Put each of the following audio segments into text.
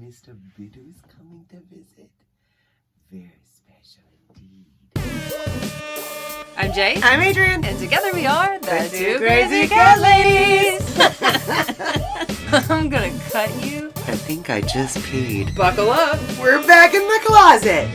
Mr. Bidu's coming to visit. Very special indeed. I'm Jae. I'm Adrienne. And together we are the Two Two Crazy Cat Ladies. I'm gonna cut you. I think I just peed. Buckle up. We're back in the closet.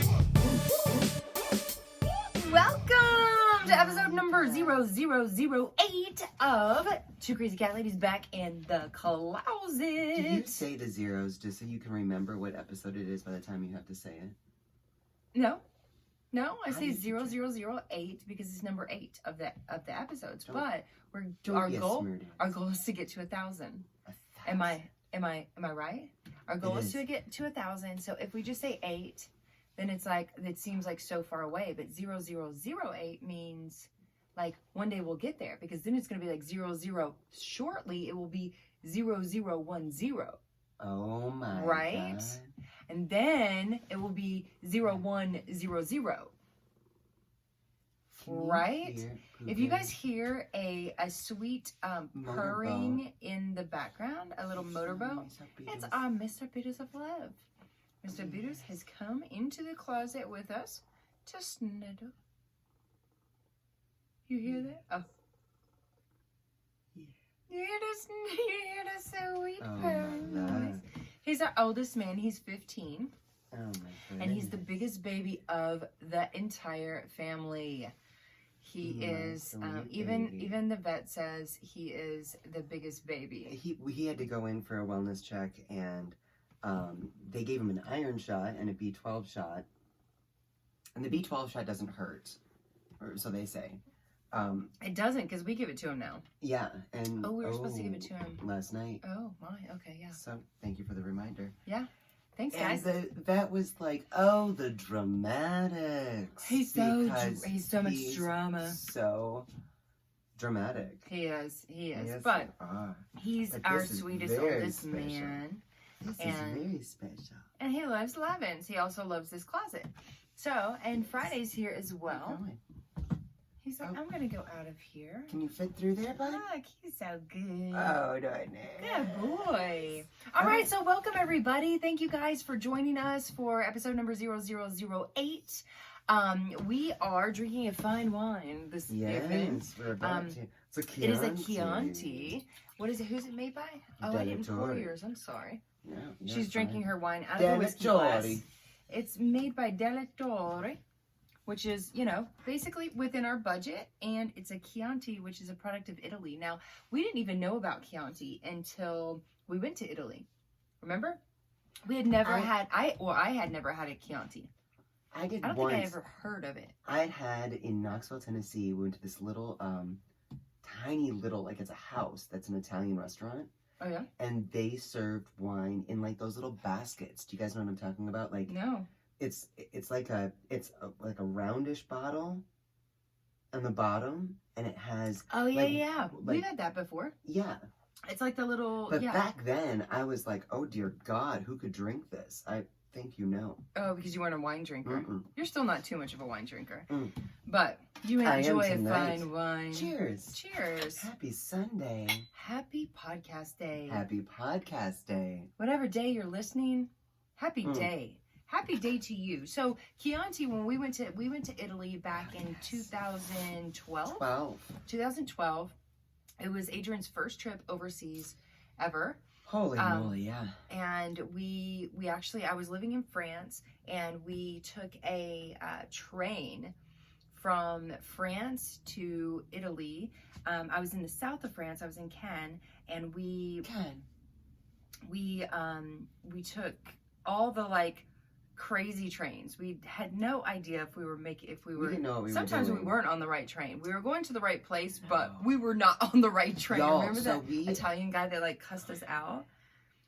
Welcome to episode number 0008 of Two Crazy Cat Ladies back in the closet. Do you say the zeros just so you can remember what episode it is by the time you have to say it? No, I say 0008 because it's number 8 of the episodes. But our goal is to get to 1,000. Am I right? Our goal is to get to 1,000. So if we just say 8, then it seems like so far away. But 0008 means like one day we'll get there, because then it's gonna be like 00. Shortly it will be 0010. Oh my right? God. And then it will be 0100. Right? If you guys hear a sweet purring in the background, a little motorboat, it's Mr. Peters of Love. Mr. Peters has come into the closet with us to snuggle. You hear that? Oh. You hear the sweet purring noise? He's our oldest man. He's 15. Oh my goodness. And he's the biggest baby of the entire family. He is, even the vet says he is the biggest baby. He had to go in for a wellness check, and they gave him an iron shot and a B12 shot. And the B12 shot doesn't hurt, or so they say. It doesn't, because we give it to him now. Yeah, and we were supposed to give it to him last night. Oh my, okay, yeah. So thank you for the reminder. Yeah, thanks, guys. And the vet was like, "Oh, the dramatics." He's so much drama. So dramatic. He is. But he's our sweetest, oldest man. This is very special. And he loves Levins. He also loves this closet. So, and Friday's here as well. He's like, I'm going to go out of here. Can you fit through there, bud? Look, he's so good. Oh, darn it. Good boy. All right, so welcome, everybody. Thank you guys for joining us for episode number 0008. We are drinking a fine wine this evening. Yes, we're about to. It's a Chianti. It is a Chianti. What is it? Who's it made by? Oh, I didn't pour yours. I'm sorry. No, she's drinking her wine out of a whiskey glass. It's made by Delatore, which is, basically within our budget, and it's a Chianti, which is a product of Italy. Now, we didn't even know about Chianti until we went to Italy. Remember? We had never I had never had a Chianti. I don't think I ever heard of it. I had in Knoxville, Tennessee. We went to this little, tiny little, like it's a house that's an Italian restaurant. Oh yeah? And they served wine in like those little baskets. Do you guys know what I'm talking about? Like no. It's like a roundish bottle on the bottom, and it has we've had that before. Yeah, it's like the little. But back then, I was like, oh dear God, who could drink this? I think you know. Oh, because you weren't a wine drinker. Mm-mm. You're still not too much of a wine drinker, but you enjoy a fine wine. Cheers! Cheers! Happy Sunday! Happy podcast day! Happy podcast day! Whatever day you're listening, happy day. Happy day to you. So Chianti, when we went to Italy back in 2012. 2012. It was Adrienne's first trip overseas ever. Holy moly, yeah. And we actually, I was living in France, and we took a train from France to Italy. I was in the south of France. I was in Cannes, and we took all the crazy trains. We had no idea if we didn't know what we sometimes were doing. We weren't on the right train. We were going to the right place, but we were not on the right train. Remember that Italian guy that cussed us out?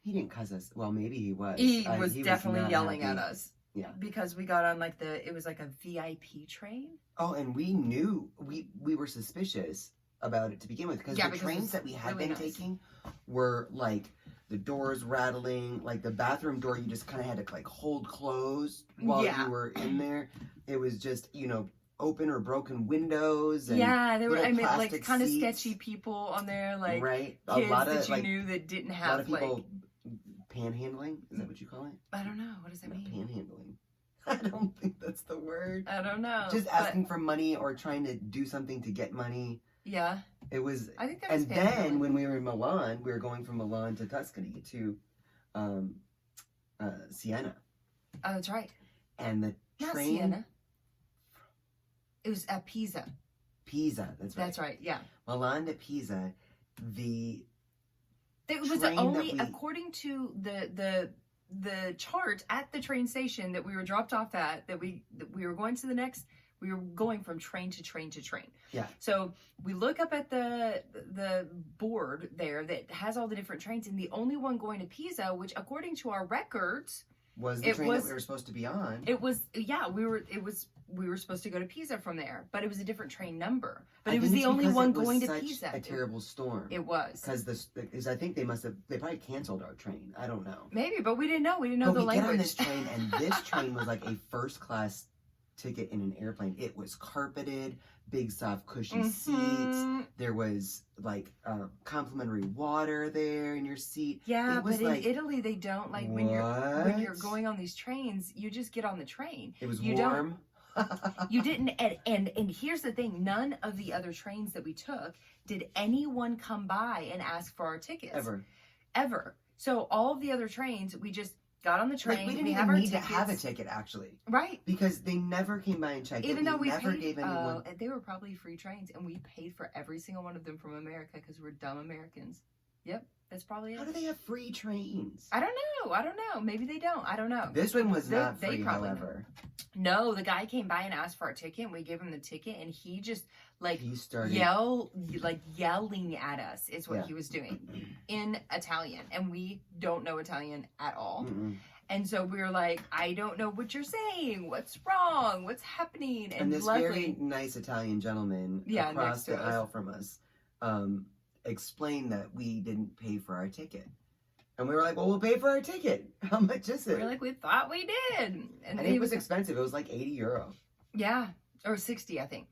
He didn't cuss us. Well, maybe he was. He was definitely yelling at us. Yeah. Because we got on it was like a VIP train. Oh, and we knew we were suspicious about it to begin with, because the trains that we had been taking were the doors rattling, the bathroom door you just kind of had to hold closed while you were in there. It was just, open or broken windows. And there were kind of sketchy people on there, right. Kids that you knew that didn't have a lot of people panhandling. Is that what you call it? I don't know. What does that mean? Panhandling. I don't think that's the word. I don't know. Just asking for money or trying to do something to get money. Yeah. It was. I think that was. And then when we were in Milan, we were going from Milan to Tuscany to Siena. Oh, that's right. And the Not train. Siena. It was at Pisa. Pisa. That's right. That's right. Yeah. Milan to Pisa. It was the only, according to the chart at the train station that we were dropped off at, that we were going to the next. We were going from train to train to train. Yeah. So we look up at the board there that has all the different trains, and the only one going to Pisa, which according to our records was the train that we were supposed to be on. It was, yeah, we were supposed to go to Pisa from there, but it was a different train number. But it was the only one going to Pisa. A terrible storm. It was. Because I think they probably canceled our train. I don't know. Maybe, but we didn't know. We didn't know the language. We get on this train, and this train was like a first class ticket in an airplane. It was carpeted, big soft cushy seats. There was like complimentary water there in your seat. Yeah, but in Italy they don't, like, when you're going on these trains, you just get on the train. It was warm. You didn't, and here's the thing, none of the other trains that we took did anyone come by and ask for our tickets. Ever. So all of the other trains, we just got on the train. Like, we didn't even need to have a ticket, actually. Right. Because they never came by and checked it. Even though we never paid, gave anyone... they were probably free trains, and we paid for every single one of them from America because we're dumb Americans. Yep, that's probably it. How do they have free trains? I don't know. Maybe they don't. I don't know. This one was not free, however. No, the guy came by and asked for our ticket, and we gave him the ticket, and he just, like, he started yelling at us is what he was doing in Italian, and we don't know Italian at all. And so we were like, I don't know what you're saying. What's wrong? What's happening? And this very nice Italian gentleman across the aisle from us explained that we didn't pay for our ticket. And we were like, well, we'll pay for our ticket. How much is it? We were like, we thought we did. And it was expensive. It was like €80. Yeah. Or 60, I think.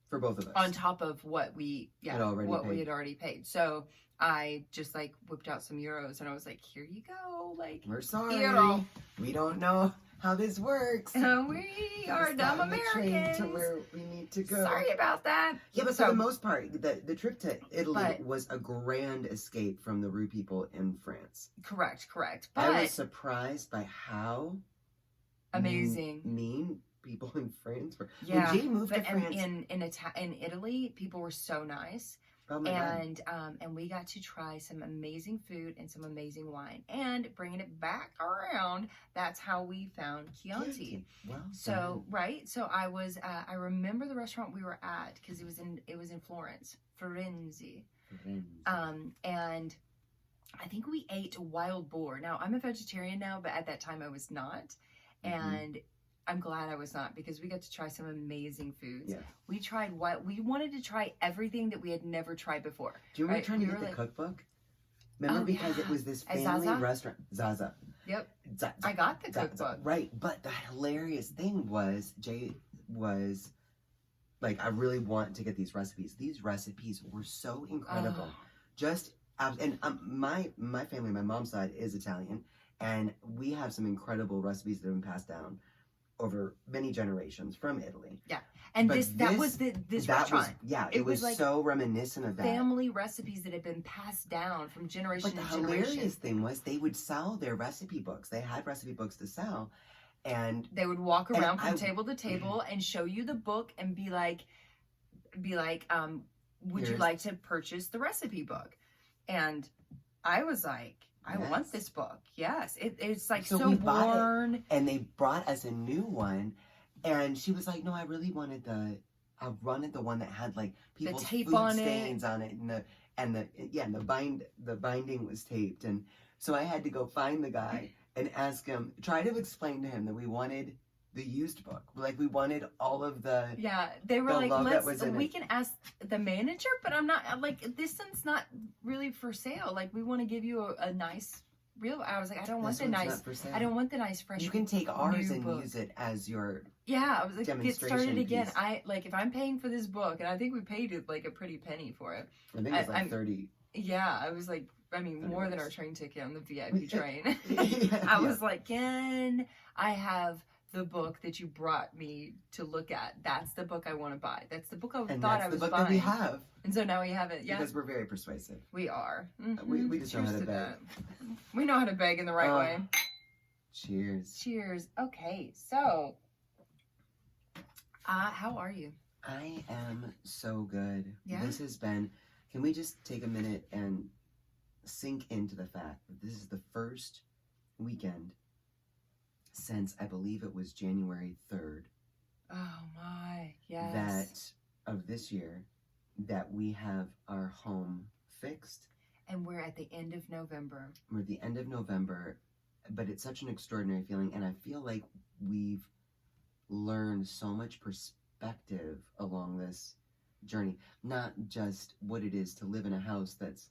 For both of us. On top of what we had already paid. So I just, like, whipped out some euros and I was like, here you go. Like, we're sorry. Euro. We don't know how this works. We are dumb Americans. To where we need to go. Sorry about that. Yeah, but for the most part, the trip to Italy was a grand escape from the rude people in France. Correct. But I was surprised by how amazing mean people in France were. Yeah, when Jay moved to France, in Italy, people were so nice. Oh my God. And we got to try some amazing food and some amazing wine. And bringing it back around, that's how we found Chianti. Well, so I remember the restaurant we were at because it was in Florence, Firenze. And I think we ate wild boar. Now I'm a vegetarian now, but at that time I was not. And I'm glad I was not, because we got to try some amazing foods. Yeah. We wanted to try everything that we had never tried before. Do you remember trying to get the cookbook? Remember, because it was this family restaurant. Zaza. Yep. I got the cookbook. Right. But the hilarious thing was, Jay was like, I really want to get these recipes. These recipes were so incredible. My family, my mom's side is Italian, and we have some incredible recipes that have been passed down over many generations from Italy. Yeah. And this restaurant. It was like so reminiscent of that. Family recipes that had been passed down from generation to generation. But the hilarious thing was they would sell their recipe books. They had recipe books to sell. And they would walk around from table to table and show you the book and be like, would you like to purchase the recipe book? And I was like, I want this book. Yes. It's like so worn. And they brought us a new one. And she was like, no, I really wanted I wanted the one that had like people's food stains on it. And the binding was taped. And so I had to go find the guy and ask him, try to explain to him that we wanted the used book. Like, we wanted all of the... Yeah, they were like, we can ask the manager, but I'm not, like, this one's not really for sale. Like, we want to give you a nice, real... I was like, I don't want the nice, fresh... You can take ours and use it as your... Yeah, I was like, get started again. If I'm paying for this book, and I think we paid it like a pretty penny for it. I think it was like 30. Yeah, I was like, more than our train ticket on the VIP train. I was like, can I have the book that you brought me to look at? That's the book I want to buy. That's the book I thought I was buying. And that's the book that we have. And so now we have it. Yeah. Because we're very persuasive. We are. Mm-hmm. We just know how to beg. We know how to beg in the right way. Cheers. Cheers. Okay, so how are you? I am so good. Yeah. This has been, can we just take a minute and sink into the fact that this is the first weekend since I believe it was January 3rd. Oh my, yes. That of this year that we have our home fixed. And we're at the end of November. We're at the end of November, but it's such an extraordinary feeling, and I feel like we've learned so much perspective along this journey. Not just what it is to live in a house that's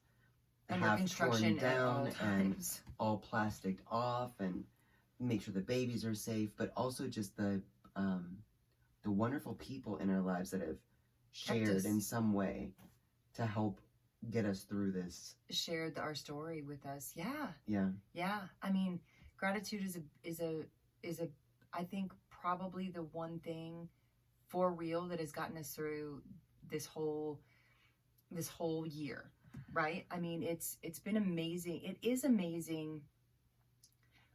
half torn down and all plasticed off, and make sure the babies are safe, but also just the wonderful people in our lives that have shared in some way to help get us through this. Shared our story with us. Yeah. Yeah. Yeah. I mean, gratitude is a I think probably the one thing for real that has gotten us through this whole year, right? I mean, it's been amazing. It is amazing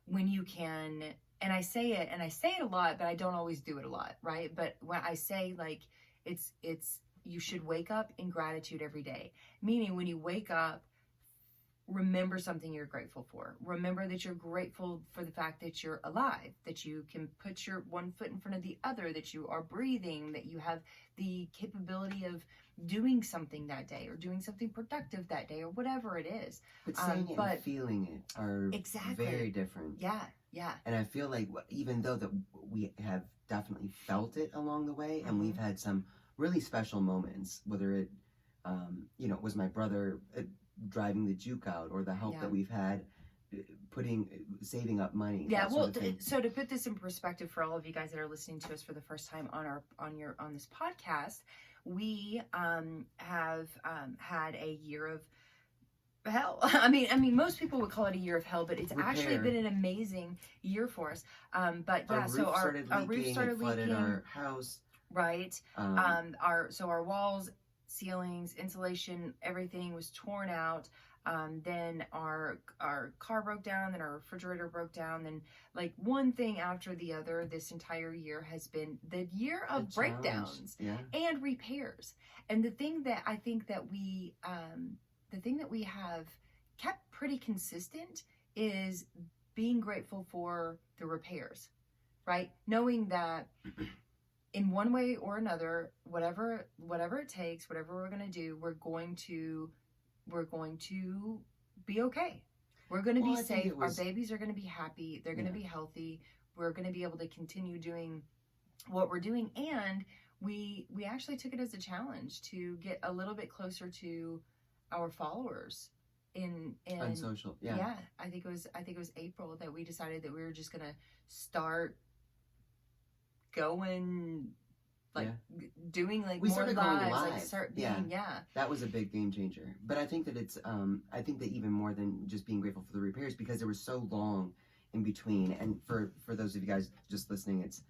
when you can, and I say it a lot, but I don't always do it a lot, right? But when I say, like, it's you should wake up in gratitude every day. Meaning when you wake up, remember something you're grateful for. Remember that you're grateful for the fact that you're alive, that you can put your one foot in front of the other, that you are breathing, that you have the capability of doing something that day or doing something productive that day or whatever it is. But saying it and feeling it are very different. Yeah, yeah. And I feel like even though that we have definitely felt it along the way, and we've had some really special moments, whether it, was my brother driving the juke out, or the help that we've had saving up money. Yeah, well, so to put this in perspective for all of you guys that are listening to us for the first time on this podcast, we have had a year of hell. I mean, most people would call it a year of hell, but it's actually been an amazing year for us. But yeah, our roof started leaking. Our house. Right. Our walls, ceilings, insulation, everything was torn out. Then our car broke down, then our refrigerator broke down, then like one thing after the other. This entire year has been the year of breakdowns and repairs. And the thing that I think that we have kept pretty consistent is being grateful for the repairs, right? Knowing that in one way or another, whatever it takes, whatever we're going to do, we're going to be okay. We're going to be safe. Our babies are going to be happy. They're going to be healthy. We're going to be able to continue doing what we're doing. And we actually took it as a challenge to get a little bit closer to our followers on social. Yeah. I think it was April that we decided that we were just going to start going doing like more lives, like start being that was a big game changer. But I think that it's I think that even more than just being grateful for the repairs, because there was so long in between, and for those of you guys just listening, it's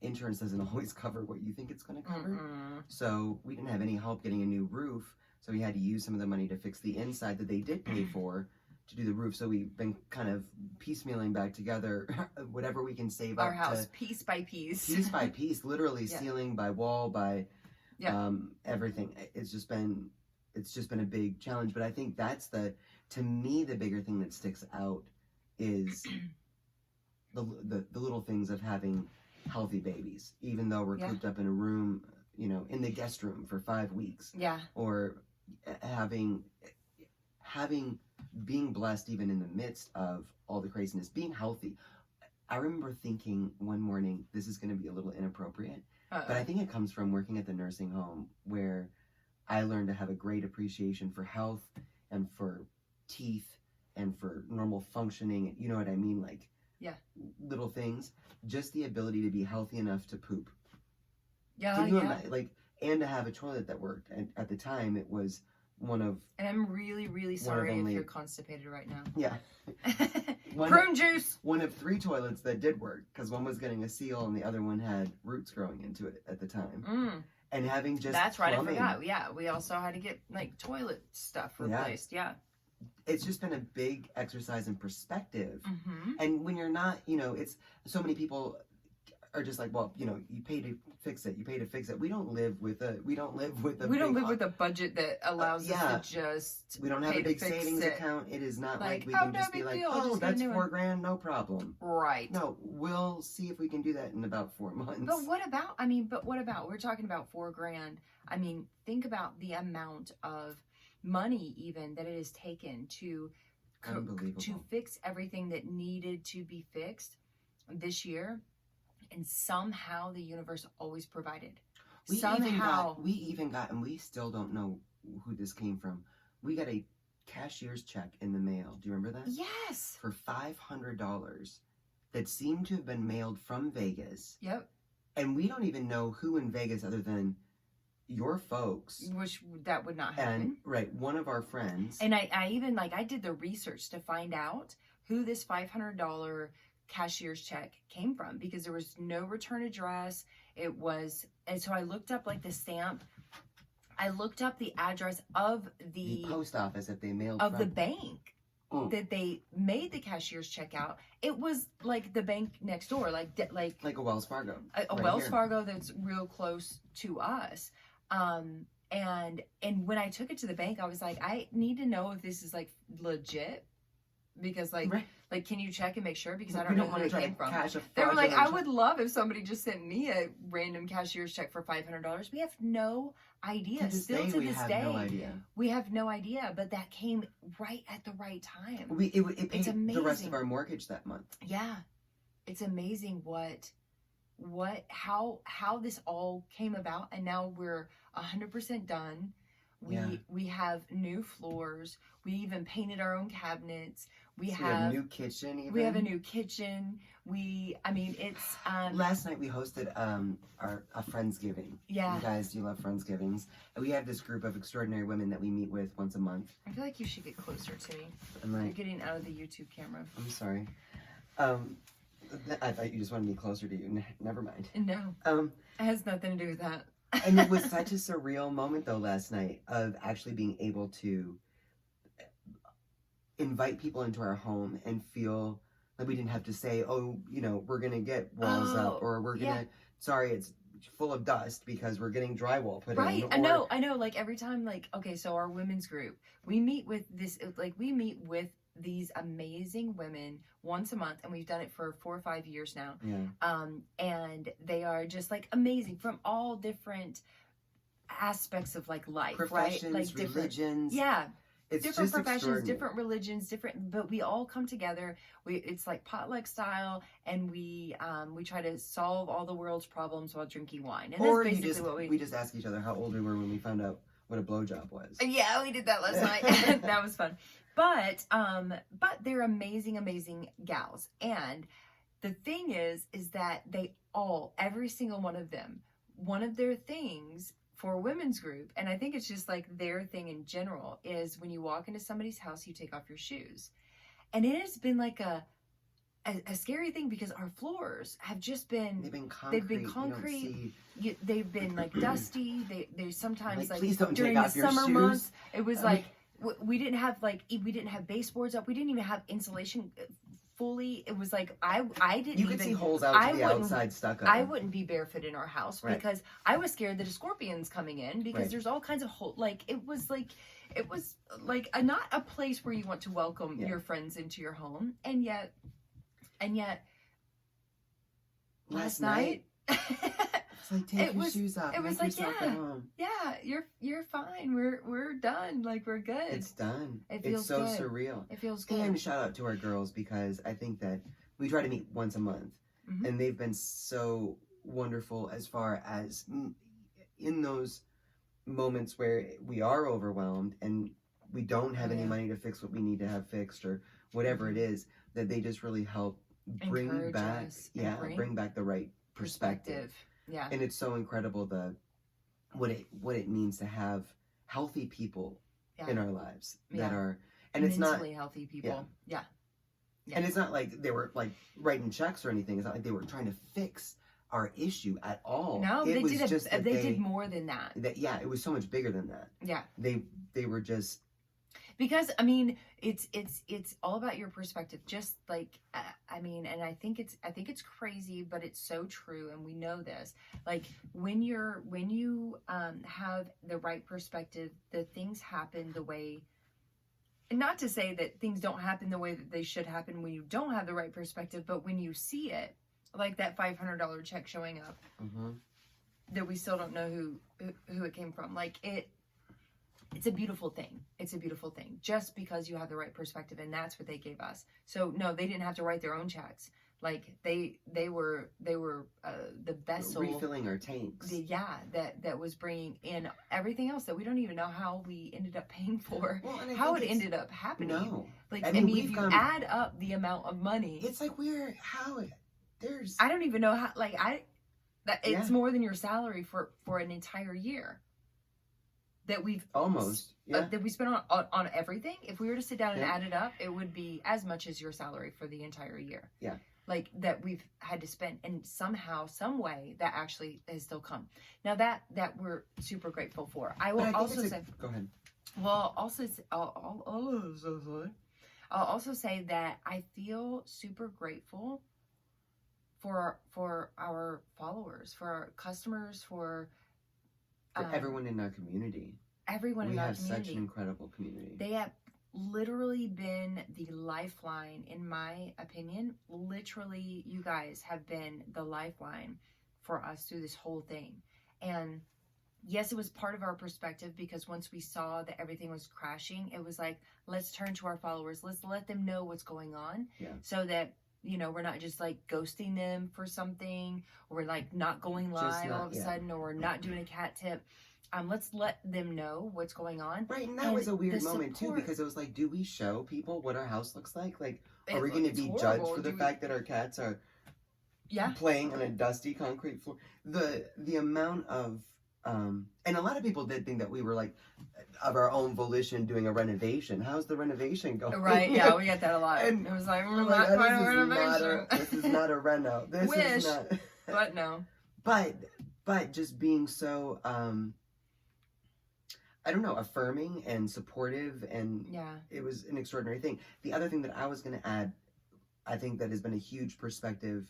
insurance doesn't always cover what you think it's going to cover. So we didn't have any help getting a new roof, so we had to use some of the money to fix the inside that they did pay for to do the roof. So we've been kind of piecemealing back together whatever we can save our house piece by piece, literally ceiling by wall by everything. It's just been a big challenge. But I think that's to me the bigger thing that sticks out is the little things of having healthy babies, even though we're cooped up in a room, in the guest room for 5 weeks, or being blessed even in the midst of all the craziness, being healthy. I remember thinking one morning, this is going to be a little inappropriate, but I think it comes from working at the nursing home, where I learned to have a great appreciation for health and for teeth and for normal functioning. You know what I mean? Like little things, just the ability to be healthy enough to poop. And to have a toilet that worked. And at the time it was And I'm really, really sorry if you're constipated right now. Yeah. Prune juice! One of 3 toilets that did work, because one was getting a seal and the other one had roots growing into it at the time. And having just That's right, plumbing, I forgot. Yeah, we also had to get, like, toilet stuff replaced. Yeah. It's just been a big exercise in perspective. And when you're not, you know, it's so many people are just like, well, you know, you pay to fix it. You pay to fix it. We don't live with a a budget that allows us to just. We don't have a big savings account. It is not like we can just be like, oh, that's $4,000, no problem. Right. No, we'll see if we can do that in about 4 months. But what about? We're talking about $4,000. I mean, think about the amount of money even that it has taken to fix everything that needed to be fixed this year. And somehow the universe always provided. We even got, and we still don't know who this came from. We got a cashier's check in the mail. Do you remember that? Yes. For $500 that seemed to have been mailed from Vegas. Yep. And we don't even know who in Vegas other than your folks. Which that would not happen. And, one of our friends. And I even, I did the research to find out who this $500 cashier's check came from, because there was no return address. And so I looked up the stamp. I looked up the address of the post office that they mailed the bank that they made the cashier's check out. It was like the bank next door, like a Wells Fargo. A Wells Fargo that's real close to us. And when I took it to the bank, I was like, I need to know if this is legit, because can you check and make sure? Because I don't know where it came from. They were like, I would love if somebody just sent me a random cashier's check for $500. We have no idea. Still to this day, no idea. We have no idea. But that came right at the right time. It paid the rest of our mortgage that month. Yeah, it's amazing how this all came about, and now we're 100% done. We have new floors. We even painted our own cabinets. We have a new kitchen. Even. We have a new kitchen. It's. Last night we hosted a Friendsgiving. Yeah. You guys, you love Friendsgivings. And we have this group of extraordinary women that we meet with once a month. I feel like you should get closer to me. You're getting out of the YouTube camera. I'm sorry. I thought you just wanted me closer to you. Never mind. No. It has nothing to do with that. And it was such a surreal moment, though, last night, of actually being able to invite people into our home and feel like we didn't have to say, oh, you know, we're going to get walls up, or we're going to, sorry, it's full of dust because we're getting drywall put in. Right, I know. Every time, so our women's group, we meet with these amazing women once a month, and we've done it for 4 or 5 years now. Yeah. And they are just amazing from all different aspects of life, professions, right? Different religions. Yeah. It's different professions, different religions, but we all come together. It's potluck style, and we try to solve all the world's problems while drinking wine. And or that's basically we just ask each other how old we were when we found out what a blowjob was. Yeah, we did that last night. That was fun. But they're amazing, amazing gals. And the thing is that every single one of them, one of their things for a women's group, and I think it's just their thing in general, is when you walk into somebody's house, you take off your shoes. And it has been a scary thing, because our floors have just been they've been concrete. They've been dusty. They sometimes please don't during take the off your summer shoes. months, it was we didn't have baseboards up. We didn't even have insulation fully. It was I didn't. You could see holes out to the outside stucco. I wouldn't be barefoot in our house because I was scared that a scorpion's coming in, because there's all kinds of holes. It was not a place where you want to welcome your friends into your home, and yet last night. Take your shoes off. It was you're fine. We're done. We're good. It's done. It's so surreal. It feels good. And shout out to our girls, because I think that we try to meet once a month, and they've been so wonderful as far as in those moments where we are overwhelmed and we don't have any money to fix what we need to have fixed, or whatever it is, that they just really help bring back the right perspective. Yeah. And it's so incredible what it means to have healthy people in our lives that are, and mentally it's not healthy people. Yeah. And it's not like they were like writing checks or anything. It's not like they were trying to fix our issue at all. No, it was just they did more than that. It was so much bigger than that. Yeah. They were just, because I mean, it's all about your perspective. Just like I mean, and I think it's crazy, but it's so true, and we know this. Like when you have the right perspective, the things happen the way. And not to say that things don't happen the way that they should happen when you don't have the right perspective, but when you see it, like that $500 check showing up, that we still don't know who it came from. Like it's a beautiful thing. It's a beautiful thing just because you have the right perspective, and that's what they gave us. So no, they didn't have to write their own checks. Like they were the vessel, refilling our tanks. That was bringing in everything else that we don't even know how we ended up paying for, how it ended up happening. No, like I mean if you add up the amount of money, it's like I don't even know how. Like it's more than your salary for an entire year. That we've that we spent on everything. If we were to sit down and add it up, it would be as much as your salary for the entire year. Yeah. Like that we've had to spend, and somehow, some way, that actually has still come. Now that we're super grateful for. I will also say. Go ahead. Well, I'll also say that I feel super grateful for our followers, for our customers, for everyone in our community. Everyone in our community. We have such an incredible community. They have literally been the lifeline, in my opinion. Literally, you guys have been the lifeline for us through this whole thing. And yes, it was part of our perspective, because once we saw that everything was crashing, it was like, let's turn to our followers. Let's let them know what's going on, so that, you know, we're not just like ghosting them for something, or we're like not going live all of a sudden, or we're not doing a cat tip. Let's let them know what's going on. Right, and that was a weird moment too, because it was like, do we show people what our house looks like? Like, are we going to be judged for the fact that our cats are playing on a dusty concrete floor? The amount of and a lot of people did think that we were like of our own volition doing a renovation. How's the renovation going? Right, yeah, we get that a lot. And it was like, we're not doing a renovation. This is not a reno. This is not. But no. But just being so I don't know, affirming and supportive, and it was an extraordinary thing. The other thing that I was going to add, I think that has been a huge perspective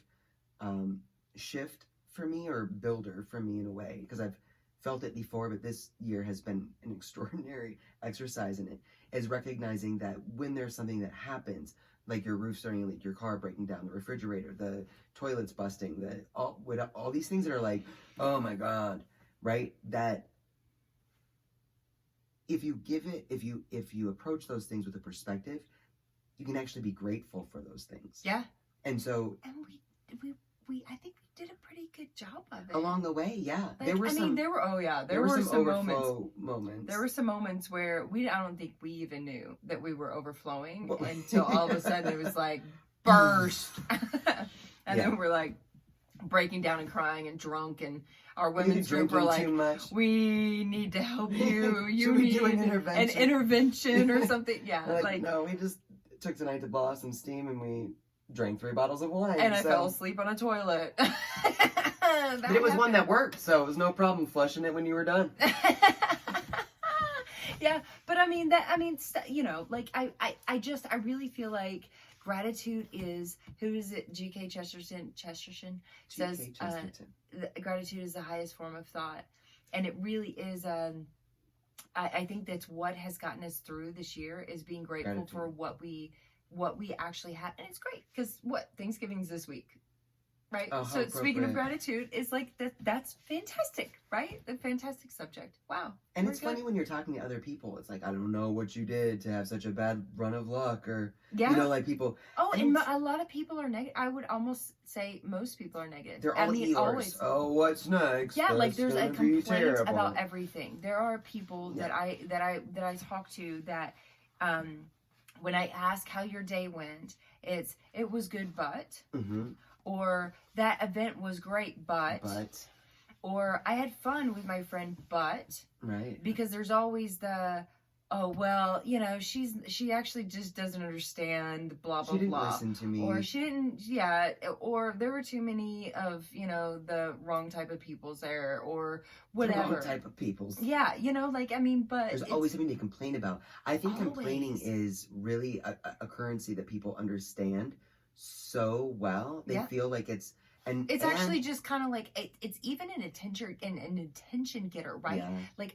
shift for me, or builder for me in a way, because I've felt it before, but this year has been an extraordinary exercise in it, is recognizing that when there's something that happens, like your roof starting to leak, your car breaking down, the refrigerator, the toilets busting, all these things that are like, oh my God, right? That if you approach those things with a perspective, you can actually be grateful for those things. Yeah. And so. And we I think we did a pretty good job of it. Along the way, yeah. Like, there were some moments. There were some moments where I don't think we even knew that we were overflowing until all of a sudden it was like burst. And then we're like breaking down and crying and drunk, and our women's group were like, we need to help you. You need an intervention or something. Yeah. Like, no, we just took tonight to blow off some steam, and we drank 3 bottles of wine. And I fell asleep on a toilet. But it was one that worked, so it was no problem flushing it when you were done. Yeah, but I mean, you know, like I really feel like gratitude is, who is it? G.K. Chesterton says, gratitude is the highest form of thought. And it really is, I think that's what has gotten us through this year, is being grateful for what we actually have. And it's great, because Thanksgiving's this week, right? Oh, so speaking of gratitude, it's like that's fantastic, right? A fantastic subject. Wow. And it's funny when you're talking to other people, it's like, I don't know what you did to have such a bad run of luck, or you know, like people. Oh, and a lot of people are negative. I would almost say most people are negative. They're all healers. Always. Oh, what's next? Yeah, like there's a complaint about everything. There are people that I talk to that when I ask how your day went, it was good, but or that event was great, but or I had fun with my friend, but right, because there's always the oh, well, she actually just doesn't understand, blah, blah, she didn't blah. listen to me. Or she didn't, or there were too many of, the wrong type of peoples there, or whatever. The wrong type of peoples. Yeah, but... There's always something to complain about. I think complaining is really a currency that people understand so well. They feel like it's... And it's actually just kind of like it's even an attention getter, right? Yeah.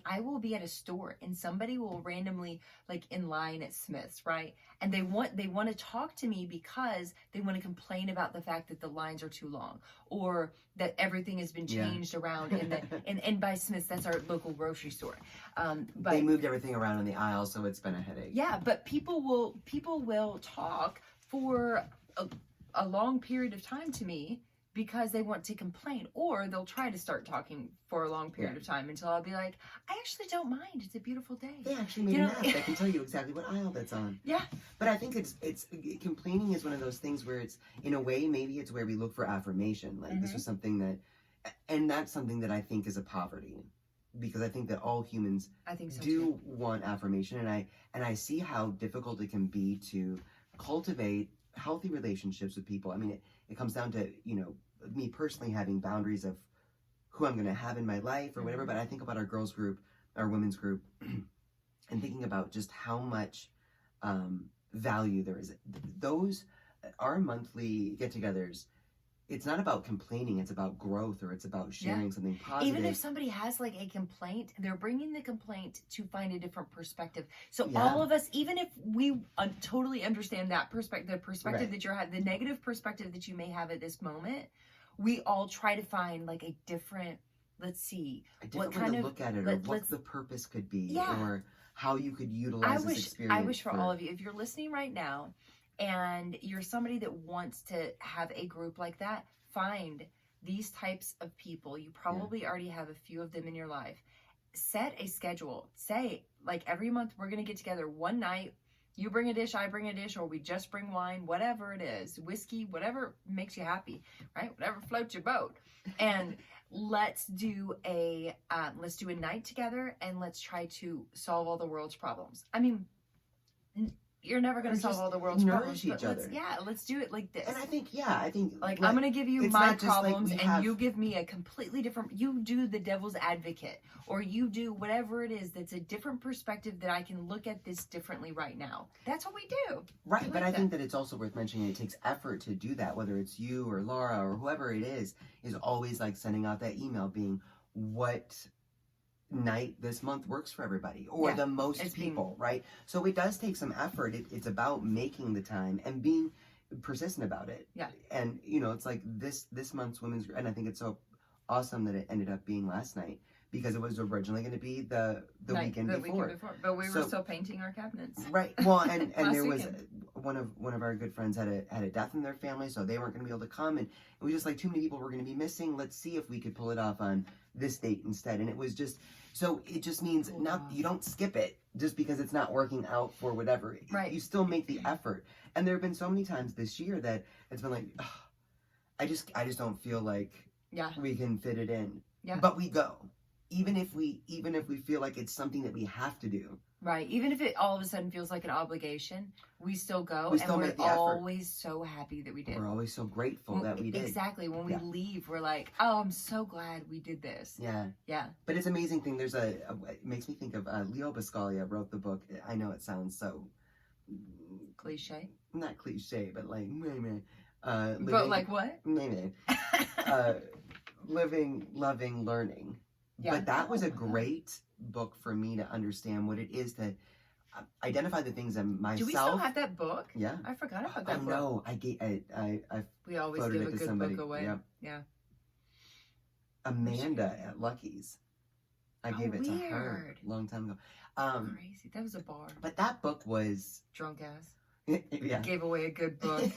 I will be at a store and somebody will randomly in line at Smith's, right? And they want to talk to me because they want to complain about the fact that the lines are too long or that everything has been changed around and by Smith's, that's our local grocery store. But they moved everything around in the aisle, so it's been a headache. Yeah, but people will talk for a long period of time to me because they want to complain, or they'll try to start talking for a long period of time until I'll be like, I actually don't mind. It's a beautiful day. They actually made a map that can tell you exactly what aisle that's on. Yeah. But I think it's complaining is one of those things where it's, in a way, maybe it's where we look for affirmation. Like this was something that, and that's something that I think is a poverty. Because I think that all humans want affirmation, and I see how difficult it can be to cultivate healthy relationships with people. I mean, it comes down to, me personally having boundaries of who I'm going to have in my life or whatever, but I think about our girls group, our women's group, and thinking about just how much value there is. Our monthly get-togethers, it's not about complaining, it's about growth, or it's about sharing something positive. Even if somebody has a complaint, they're bringing the complaint to find a different perspective. So all of us, even if we totally understand that perspective, the perspective that you're having, the negative perspective that you may have at this moment, we all try to find a different, let's see, a different way to look at it, or what the purpose could be, or how you could utilize this experience. I wish for all of you, if you're listening right now, and you're somebody that wants to have a group like that, find these types of people. You probably already have a few of them in your life. Set a schedule. Say, every month we're going to get together one night. You bring a dish, I bring a dish, or we just bring wine, whatever it is, whiskey, whatever makes you happy, right? Whatever floats your boat. And let's do a night together, and let's try to solve all the world's problems. I mean, you're never going to solve all the world's problems. Each other. Let's do it like this. And I think I'm going to give you my problems, and you give me a completely different. You do the devil's advocate, or you do whatever it is that's a different perspective that I can look at this differently right now. That's what we do. Right, but I think that it's also worth mentioning it takes effort to do that. Whether it's you or Laura or whoever it is always sending out that email, being what night this month works for everybody, or the most people, right? So it does take some effort. It's about making the time and being persistent about it. Yeah. And it's this month's women's, and I think it's so awesome that it ended up being last night, because it was originally going to be the weekend before. But we were still painting our cabinets. Right. Well, and there was one of our good friends had a death in their family, so they weren't going to be able to come, and it was just too many people were going to be missing. Let's see if we could pull it off on this date instead. And it was just, so it just means you don't skip it just because it's not working out for whatever. Right. You still make the effort. And there have been so many times this year that it's been I just don't feel like we can fit it in. Yeah. But we go. Even if we feel like it's something that we have to do. Right. Even if it all of a sudden feels like an obligation, we still go. We're always so happy that we did. We're always so grateful that we did. Exactly. When we leave, we're like, oh, I'm so glad we did this. Yeah. Yeah. But it's amazing thing. There's it makes me think of Leo Buscaglia wrote the book. I know it sounds so cliche. Not cliche, but living, but what? Living, loving, learning. Yeah. But that was a great book for me to understand what it is to identify the things in myself. Do we still have that book? Yeah. I forgot about that book. No, we always give a good book away. Yeah. Amanda at Lucky's. I gave it to her a long time ago. Crazy. That was a bar. But that book was... Drunk ass. Yeah. Gave away a good book.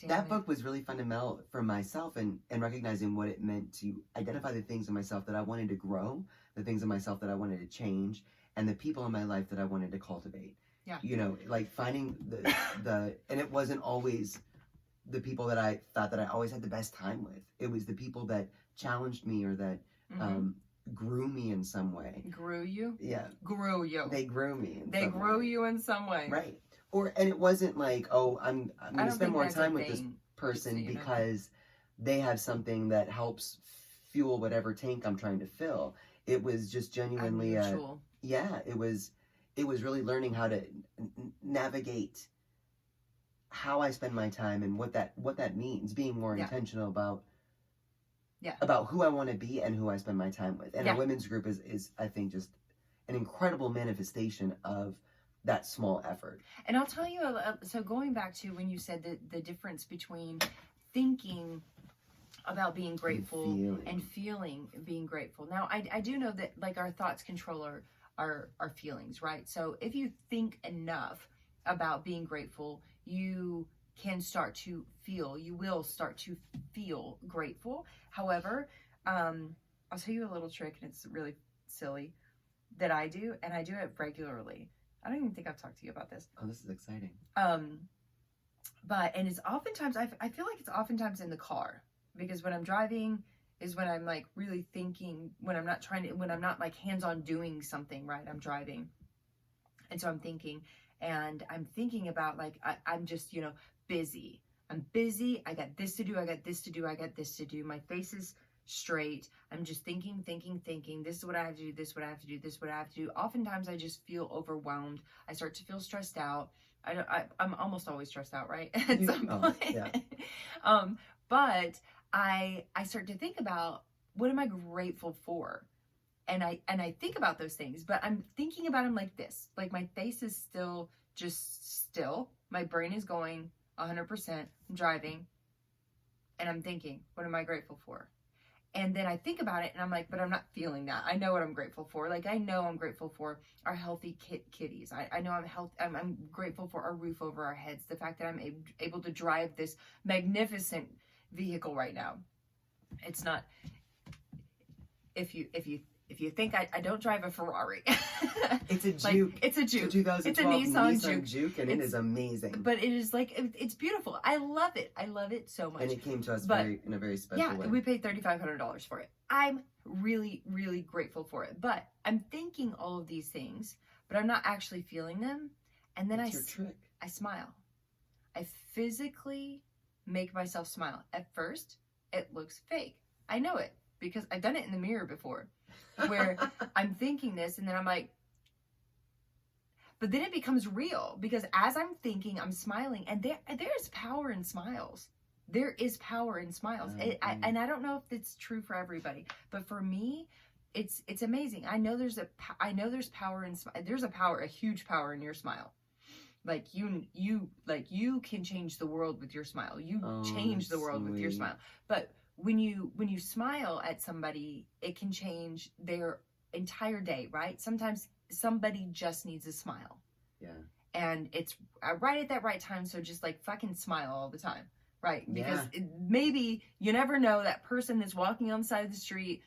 That book was really fundamental for myself and recognizing what it meant to identify the things in myself that I wanted to grow, the things in myself that I wanted to change, and the people in my life that I wanted to cultivate. Yeah. Finding the and it wasn't always the people that I thought that I always had the best time with. It was the people that challenged me or that grew me in some way. Grew you? Yeah. Grew you. They grew me. They grew you in some way. Right. And it wasn't like, oh, I'm going to spend more time with this person because they have something that helps fuel whatever tank I'm trying to fill. It was just genuinely it was really learning how to navigate how I spend my time and what that means, being more intentional about who I want to be and who I spend my time with. And a women's group is I think just an incredible manifestation of that small effort. And I'll tell you, so going back to when you said the difference between thinking about being grateful and feeling being grateful. Now, I do know that like our thoughts control our feelings, right? So if you think enough about being grateful, you will start to feel grateful. However, I'll tell you a little trick, and it's really silly, that I do, and I do it regularly. I don't even think I've talked to you about this. Oh, this is exciting. But it's oftentimes, I feel like it's oftentimes in the car, because when I'm driving is when I'm like really thinking, when I'm not like hands-on doing something, right? I'm driving. And so I'm thinking about like, I'm just, busy. I'm busy. I got this to do. I got this to do. I got this to do. My face is straight. I'm just thinking. This is what I have to do. This is what I have to do. This is what I have to do. Oftentimes I just feel overwhelmed. I start to feel stressed out. I'm almost always stressed out, right? At some point. Yeah. But I start to think about, what am I grateful for? And I think about those things, but I'm thinking about them like this. Like my face is still. My brain is going 100%. I'm driving. And I'm thinking, what am I grateful for? And then I think about it and I'm like, but I'm not feeling that. I know what I'm grateful for. Like, I know I'm grateful for our healthy kitties. I know I'm grateful for our roof over our heads. The fact that I'm able to drive this magnificent vehicle right now. It's not, if you think I don't drive a Ferrari. It's a Juke. It's a Juke. It's a Nissan Juke, and it is amazing. But it is like, it's beautiful. I love it. I love it so much. And it came to us in a very special way. Yeah, we paid $3,500 for it. I'm really, really grateful for it. But I'm thinking all of these things, but I'm not actually feeling them. And then I smile. I physically make myself smile. At first, it looks fake. I know it because I've done it in the mirror before, where I'm thinking this and then I'm like, but then it becomes real, because as I'm thinking, I'm smiling, and there's power in smiles. There is power in smiles. And I don't know if it's true for everybody, but for me, it's amazing. I know there's power in, there's a huge power in your smile. Like you can change the world with your smile. You change the world with your smile. But when you smile at somebody, it can change their entire day, right? Sometimes somebody just needs a smile. Yeah. And it's right at that right time. So just like fucking smile all the time, right? Because maybe you never know, that person that's walking on the side of the street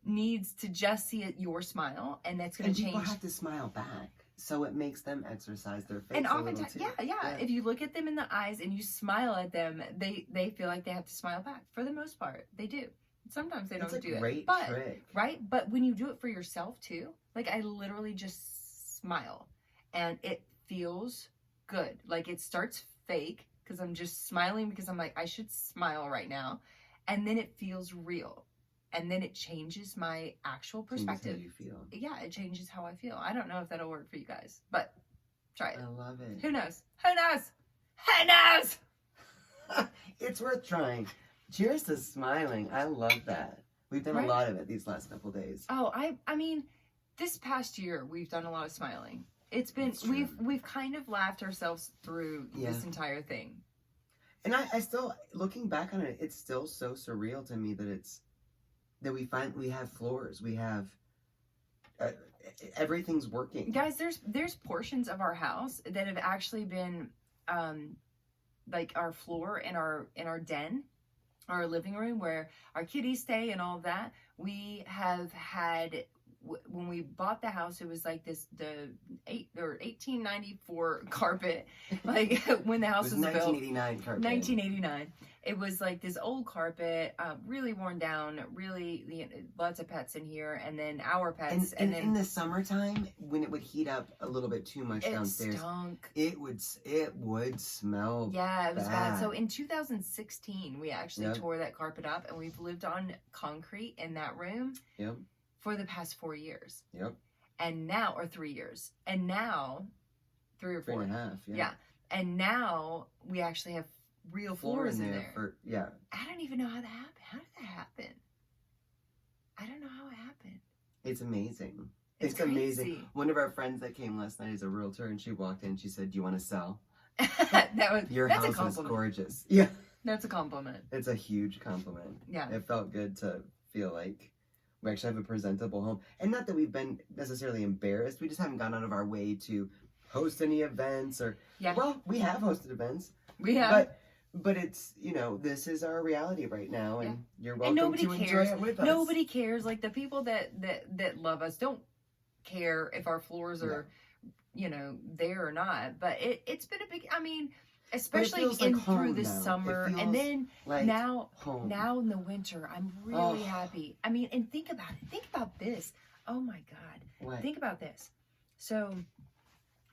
needs to just see your smile, and that's going to change. People have to smile back. So it makes them exercise their face. And oftentimes, if you look at them in the eyes and you smile at them, they feel like they have to smile back. For the most part, they do. Sometimes they don't do it. It's a great trick. Right? But when you do it for yourself too, like I literally just smile and it feels good. Like it starts fake because I'm just smiling because I'm like, I should smile right now. And then it feels real. And then it changes my actual perspective. Changes how you feel. Yeah, it changes how I feel. I don't know if that'll work for you guys, but try it. I love it. Who knows? Who knows? Who knows? It's worth trying. Cheers to smiling. I love that. We've done a lot of it these last couple of days. Oh, I mean, this past year we've done a lot of smiling. It's been we've kind of laughed ourselves through this entire thing. And I still, looking back on it, it's still so surreal to me that we have floors, we have everything's working. Guys, there's portions of our house that have actually been like our floor in our den, our living room where our kitties stay and all of that. We have had when we bought the house, it was like the 1894 carpet. Like when the house was 1989 built. carpet. 1989. It was like this old carpet, really worn down, really lots of pets in here, and then our pets. And then in the summertime, when it would heat up a little bit too much downstairs, stunk. It would smell. Yeah, it was bad. So in 2016, we actually tore that carpet up, and we've lived on concrete in that room for the past 4 years. Yep. And now, or 3 years, and now 3 or 4. 3.5. Yeah. And now we actually have real floors in there. I don't even know how that happened. How did that happen? I don't know how it happened. It's amazing. It's amazing. One of our friends that came last night is a realtor, and she walked in. She said, "Do you want to sell?" Your house was gorgeous. Yeah, that's a compliment. It's a huge compliment. Yeah, it felt good to feel like we actually have a presentable home, and not that we've been necessarily embarrassed. We just haven't gone out of our way to host any events or. Yeah. Well, we have hosted events. We have. But it's, this is our reality right now, and you're welcome to enjoy it with us. Nobody cares. Like, the people that love us don't care if our floors are, there or not. But it's been a big, especially through the summer. And then like now in the winter, I'm really happy. And think about it. Think about this. Oh, my God. What? Think about this. So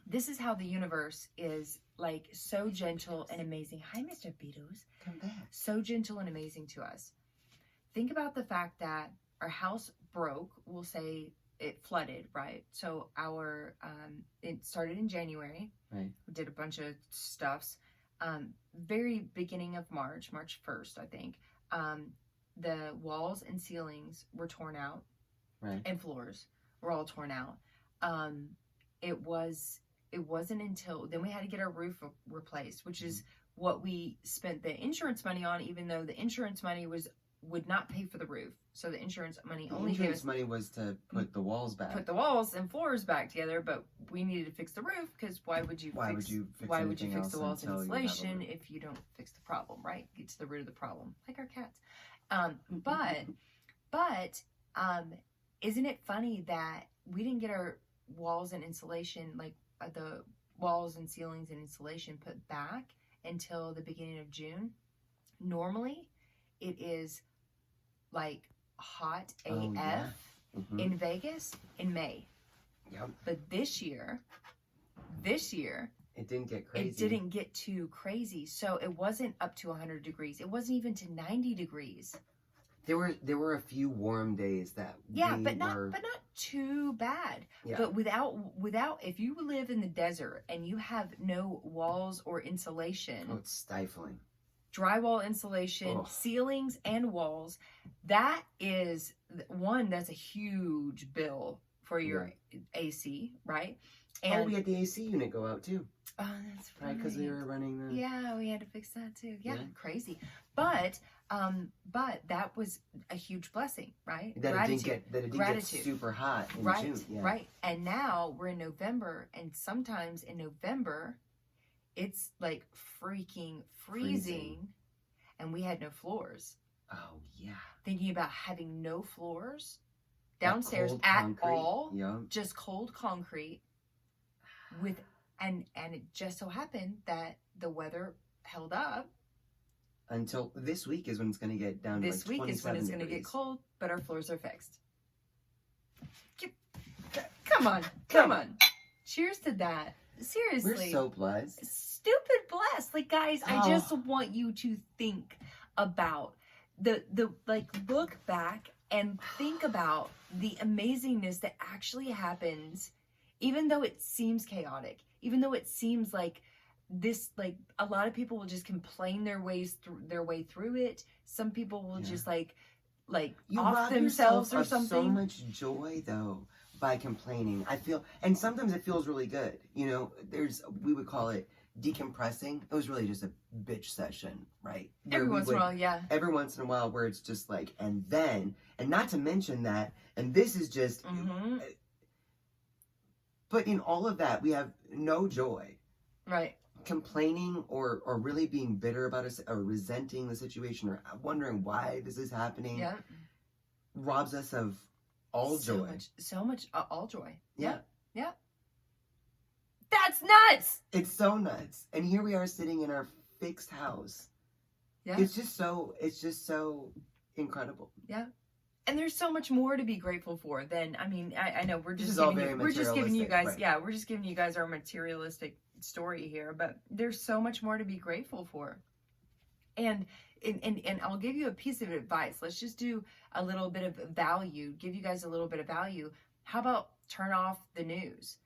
this is how the universe is, like, so gentle and amazing. Hi, Mr. Beatles. Come back. So gentle and amazing to us. Think about the fact that our house broke. We'll say it flooded, right? So it started in January. Right. We did a bunch of stuffs. Very beginning of March 1st, I think. The walls and ceilings were torn out. Right. And floors were all torn out. It wasn't until then we had to get our roof replaced, which is what we spent the insurance money on, even though the insurance money would not pay for the roof. So the insurance money money was to put the walls back. Put the walls and floors back together, but we needed to fix the roof because why would you fix the walls and insulation if you don't fix the problem, right? Get to the root of the problem, like our cats. But isn't it funny that we didn't get our walls and insulation, like the walls and ceilings and insulation, put back until the beginning of June? Normally, it is like hot AF in Vegas in May. Yep. But this year, it didn't get crazy. It didn't get too crazy. So it wasn't up to 100 degrees. It wasn't even to 90 degrees. There were a few warm days that but not too bad. Yeah. But without if you live in the desert and you have no walls or insulation, it's stifling. Drywall insulation, ceilings and walls, that's a huge bill for your AC, right? And we had the AC unit go out too. Oh, that's right. Because we were running the. Yeah, we had to fix that too. Yeah, crazy. But that was a huge blessing, right? That it didn't get super hot in June. Yeah. Right. And now we're in November, and sometimes in November, it's like freaking freezing, and we had no floors. Oh yeah. Thinking about having no floors downstairs at all, just cold concrete. And it just so happened that the weather held up. Until this week is when it's going to get down to like 27 degrees. This week is when it's going to get cold, but our floors are fixed. Come on. Cheers to that. Seriously. We're so blessed. Stupid blessed. Like, guys, I just want you to think about look back and think about the amazingness that actually happens, even though it seems chaotic, even though it seems like this, like, a lot of people will just complain their way through it. Some people will just like you off themselves or something. So much joy though by complaining. I feel, and sometimes it feels really good. We would call it decompressing. It was really just a bitch session, right? Every once in a while, yeah. Every once in a while, where it's just like, and not to mention that, and this is just. But in all of that, we have no joy. Right. Complaining or really being bitter about it or resenting the situation or wondering why this is happening robs us of all joy. So much all joy. Yeah. Yeah. That's nuts. It's so nuts. And here we are sitting in our fixed house. Yeah. It's just so incredible. Yeah. And there's so much more to be grateful for than, I mean, I know we're just giving you guys, right. We're just giving you guys our materialistic story here, but there's so much more to be grateful for. And I'll give you a piece of advice. Let's just do a little bit of value, give you guys a little bit of value. How about turn off the news?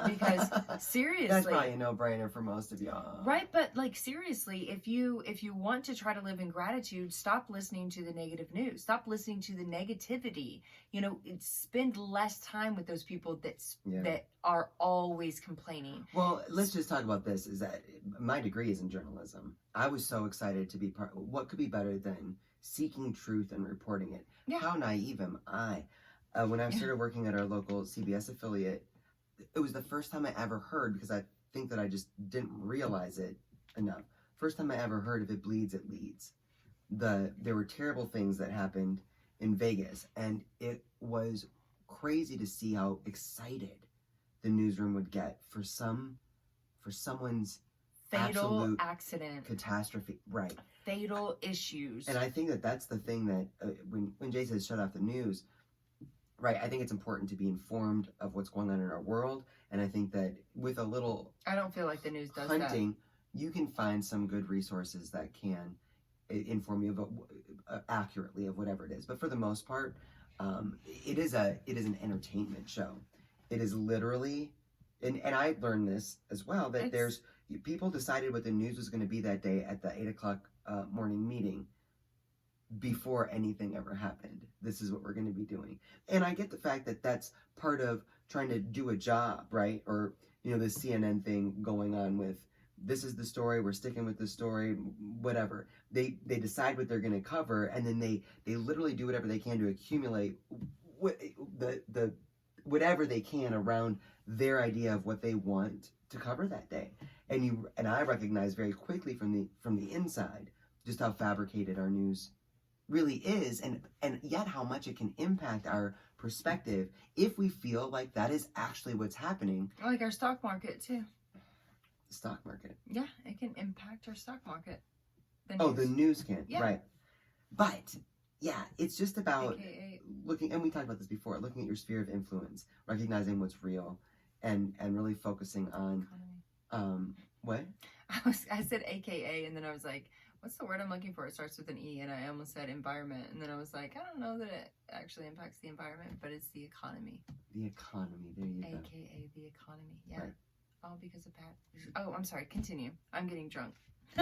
Because seriously, that's probably a no-brainer for most of y'all, right? But like seriously, if you want to try to live in gratitude, stop listening to the negative news, stop listening to the negativity. You know, spend less time with those people that are always complaining. Well, let's just talk about this. Is that my degree is in journalism. I was so excited to be part. What could be better than seeking truth and reporting it? Yeah. How naive am I? When I started working at our local CBS affiliate, it was the first time I ever heard, because I think that I just didn't realize it enough. First time I ever heard, if it bleeds, it leads. There were terrible things that happened in Vegas, and it was crazy to see how excited the newsroom would get for someone's fatal accident, catastrophe, right? Fatal issues. And I think that that's the thing that when Jay says shut off the news. Right, I think it's important to be informed of what's going on in our world, and I think that with a little I don't feel like the news does hunting, you can find some good resources that can inform you accurately of whatever it is. But for the most part, it is an entertainment show. It is literally, and I learned this as well, that there's people decided what the news was going to be that day at the 8:00 morning meeting. Before anything ever happened, this is what we're going to be doing. And I get the fact that that's part of trying to do a job, right? Or, you know, this CNN thing going on with, this is the story, we're sticking with the story, whatever. They decide what they're going to cover, and then they literally do whatever they can to accumulate the whatever they can around their idea of what they want to cover that day. And I recognize very quickly from the inside just how fabricated our news really is, and yet how much it can impact our perspective if we feel like that is actually what's happening. Like our stock market too. The stock market. Yeah, it can impact our stock market. The news can, yeah. Right. But yeah, it's just about looking, and we talked about this before, looking at your sphere of influence, recognizing what's real, and really focusing on what? I said AKA, and then I was like, what's the word I'm looking for? It starts with an E, and I almost said environment. And then I was like, I don't know that it actually impacts the environment, but it's the economy. The economy, there you go. AKA the economy, yeah. Right. All because of Pat. Oh, I'm sorry, continue. I'm getting drunk.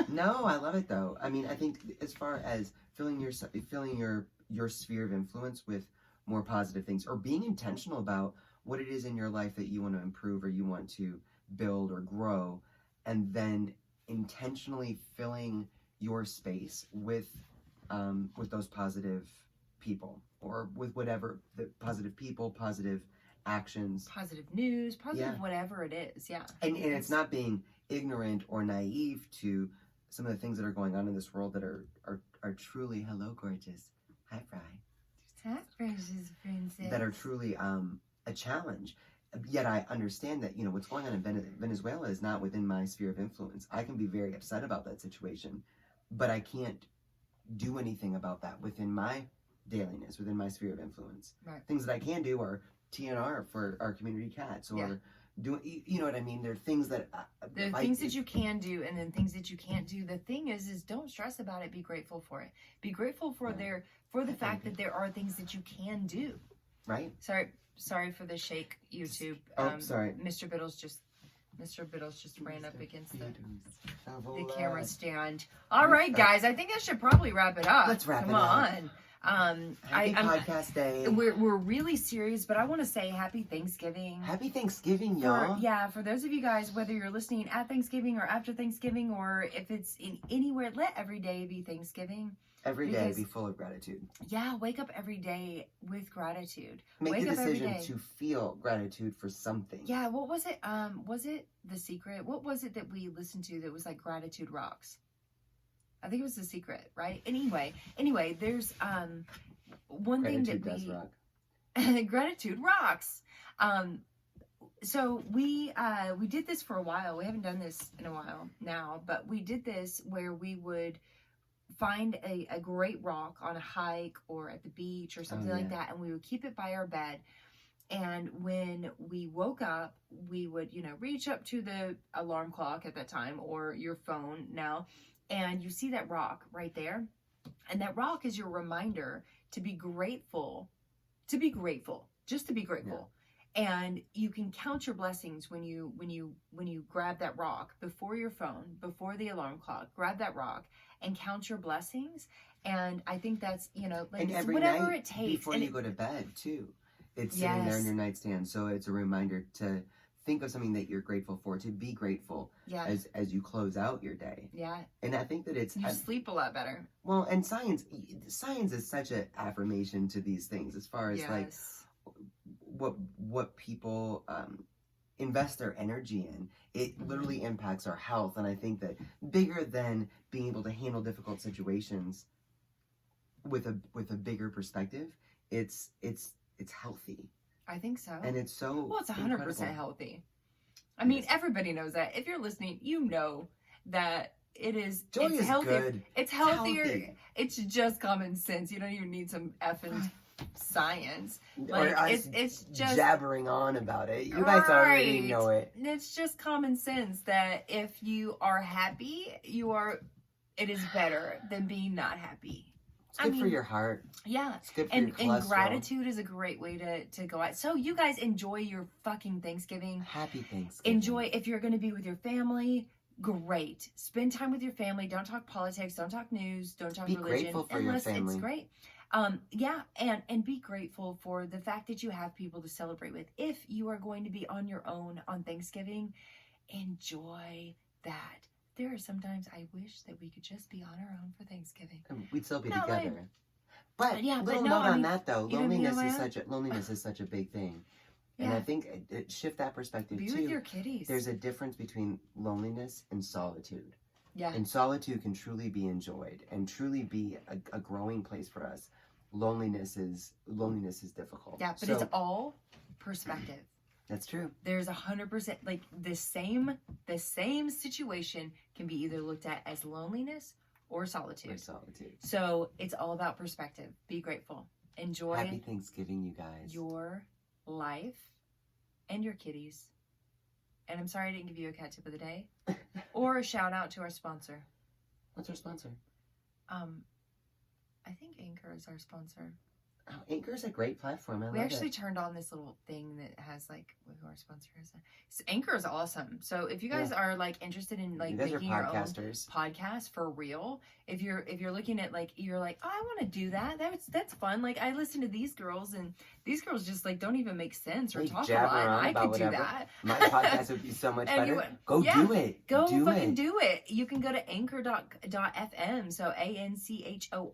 No, I love it though. I mean, I think as far as filling your sphere of influence with more positive things, or being intentional about what it is in your life that you want to improve or you want to build or grow, and then intentionally filling your space with those positive people, or with whatever the positive people, positive actions, positive news, positive whatever it is. Yeah. And it's not being ignorant or naive to some of the things that are going on in this world that are truly, hello gorgeous, hi Fry, hi precious princess, that are truly a challenge. Yet I understand that, you know, what's going on in Venezuela is not within my sphere of influence. I can be very upset about that situation, but I can't do anything about that within my dailiness, within my sphere of influence. Right. Things that I can do are TNR for our community cats, or doing, you know what I mean? There are things that there are things that you can do, and then things that you can't do. The thing is don't stress about it. Be grateful for it. Be grateful for the fact that there are things that you can do. Right. Sorry for the shake, YouTube. Sorry. Mr. Biddles just ran up against the camera stand. All right, guys, I think I should probably wrap it up. Let's wrap it up. Come on. Happy podcast day. We're really serious, but I want to say happy Thanksgiving. Happy Thanksgiving, y'all. For those of you guys, whether you're listening at Thanksgiving or after Thanksgiving, or if it's in anywhere, let every day be Thanksgiving. Every day be full of gratitude. Yeah, wake up every day with gratitude. Make the decision to feel gratitude for something. Yeah, what was it? Was it The Secret? What was it that we listened to that was like Gratitude Rocks? I think it was The Secret, right? Anyway, there's one thing that does rock. Gratitude rocks. So we did this for a while. We haven't done this in a while now, but we did this where we would find a great rock on a hike or at the beach or something like that, and we would keep it by our bed. And when we woke up, we would, reach up to the alarm clock at that time or your phone now, and you see that rock right there. And that rock is your reminder to be grateful, just to be grateful. Yeah. And you can count your blessings when you grab that rock before your phone, before the alarm clock, grab that rock and count your blessings. And I think that's, and every whatever night it takes. Before you go to bed too. It's sitting there in your nightstand. So it's a reminder to think of something that you're grateful for, to be grateful as you close out your day. Yeah. And I think that you sleep a lot better. Well, and science is such an affirmation to these things as far as like what people invest their energy in. It literally impacts our health. And I think that bigger than being able to handle difficult situations with a bigger perspective, it's healthy. I think so. And it's so well, it's 100% healthy. I mean, everybody knows that. If you're listening, you know that it's healthier. Good. It's healthier. It's just common sense. You don't even need some effing science. Like, it's just jabbering on about it. You guys already know it. It's just common sense that if you are happy, it is better than being not happy. It's good for your heart. Yeah. It's good for your cholesterol. And gratitude is a great way to go out. So you guys enjoy your fucking Thanksgiving. Happy Thanksgiving. Enjoy. If you're going to be with your family, great. Spend time with your family. Don't talk politics. Don't talk news. Don't talk religion. Be grateful for your family. It's great. And be grateful for the fact that you have people to celebrate with. If you are going to be on your own on Thanksgiving, enjoy that. There are sometimes I wish that we could just be on our own for Thanksgiving. We'd still be together. But little note on that though, loneliness is such a big thing. Yeah. And I think shift that perspective too. Be with your kitties. There's a difference between loneliness and solitude. Yeah. And solitude can truly be enjoyed and truly be a growing place for us. Loneliness is difficult. Yeah, but it's all perspective. That's true. There's 100%, like the same situation can be either looked at as loneliness or solitude. So it's all about perspective. Be grateful. Enjoy. Happy Thanksgiving, you guys. Your life and your kitties. And I'm sorry I didn't give you a cat tip of the day or a shout out to our sponsor. What's our sponsor? I think Anchor is our sponsor. Oh, Anchor is a great platform. We actually turned on this little thing that has like who our sponsor is. Anchor is awesome. So if you guys are like interested in like making your own podcast for real, if you're looking at like you're like, oh, I want to do that. That's fun. Like I listen to these girls and these girls just like don't even make sense or talk a lot. I could do that. My podcast would be so much better. Do it. Go fucking do it. You can go to anchor.fm. So ANCHOR.fm.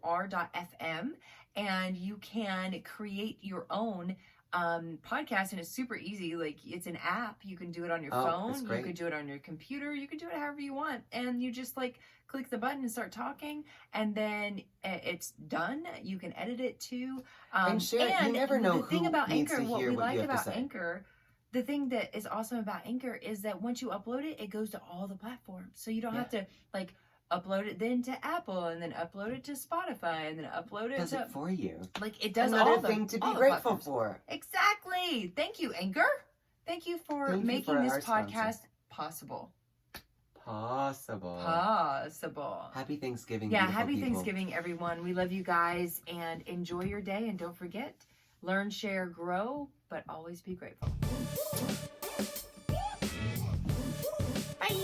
And you can create your own podcast, and it's super easy. Like it's an app. You can do it on your phone. You can do it on your computer. You can do it however you want. And you just like click the button and start talking, and then it's done. You can edit it too. And share it. You never know the thing about needs Anchor, to what hear we what like you have about to say. Anchor, the thing that is awesome about Anchor is that once you upload it, it goes to all the platforms. So you don't have to like upload it then to Apple and then upload it to Spotify and then upload it does it for you. Like it does another all thing to be grateful for. Exactly. Thank you, Anchor. Thank you for making this podcast possible. Happy Thanksgiving. Yeah, happy Thanksgiving, everyone. We love you guys and enjoy your day. And don't forget, learn, share, grow, but always be grateful. Bye.